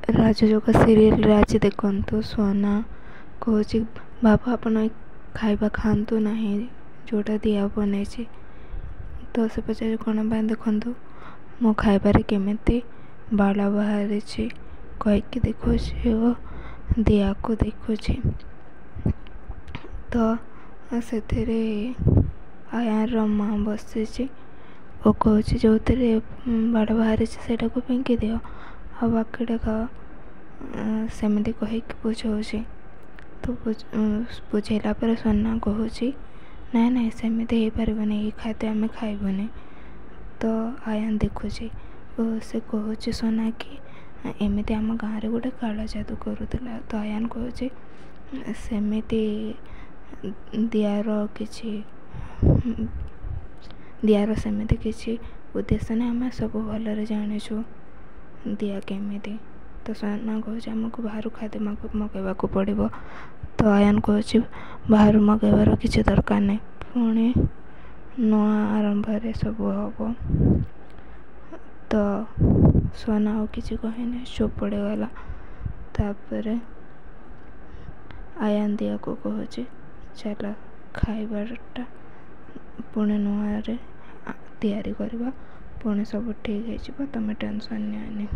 ରାଜଯୋଗ ସିରିଏଲରେ ଆଜି ଦେଖନ୍ତୁ ସୋନା କହୁଛି ବାବା ଆପଣ ଖାଇବା ଖାଆନ୍ତୁ ନାହିଁ ଯେଉଁଟା ଦିଆ ବନେଇଛି। ତ ସେ ପଚାରେ କ'ଣ ପାଇଁ, ଦେଖନ୍ତୁ ମୋ ଖାଇବାରେ କେମିତି ବାଳ ବାହାରିଛି କହିକି ଦେଖୁଛି ଓ ଦିଆକୁ ଦେଖୁଛି। ତ ସେଥିରେ ଆୟାର ମାଆ ବସିଛି ଓ କହୁଛି ଯେଉଁଥିରେ ବାଳ ବାହାରିଛି ସେଇଟାକୁ ଫିଙ୍ଗି ଦିଅ ଆଉ ବାକିଟା ଖାଅ, ସେମିତି କହିକି ବୁଝଉଛି। ତ ବୁଝେଇଲା ପରେ ସୋନା କହୁଛି ନାଇଁ ନାଇଁ ସେମିତି ହେଇପାରିବନି, ଏଇ ଖାଦ୍ୟ ଆମେ ଖାଇବୁନି। ତ ଆୟାନ ଦେଖୁଛି ଓ ସେ କହୁଛି ସୋନା କି ଏମିତି ଆମ ଗାଁରେ ଗୋଟେ କାଳ ଯାଦୁ କରୁଥିଲା। ତ ଆୟାନ କହୁଛି ସେମିତି ଦିଆର ସେମିତି କିଛି ଉଦ୍ଦେଶ୍ୟ ନାହିଁ, ଆମେ ସବୁ ଭଲରେ ଜାଣିଛୁ ଦିଆ କେମିତି। ତ ସୋନା କହୁଛି ଆମକୁ ବାହାରୁ ଖାଦ୍ୟ ମଗାଇବାକୁ ପଡ଼ିବ। ତ ଆୟାନ କହୁଛି ବାହାରୁ ମଗାଇବାର କିଛି ଦରକାର ନାହିଁ, ପୁଣି ନୂଆ ଆରମ୍ଭରେ ସବୁ ହେବ। ତ ସୋନା ଆଉ କିଛି କହିନି, ଚୁପ୍ ପଡ଼ିଗଲା। ତାପରେ ଆୟାନ ଦିଆକୁ କହୁଛି ଚାଲ ଖାଇବାଟା ପୁଣି ନୂଆରେ ତିଆରି କରିବା, ପୁଣି ସବୁ ଠିକ୍ ହେଇଯିବ, ତୁମେ ଟେନସନ୍ ନିଅନି।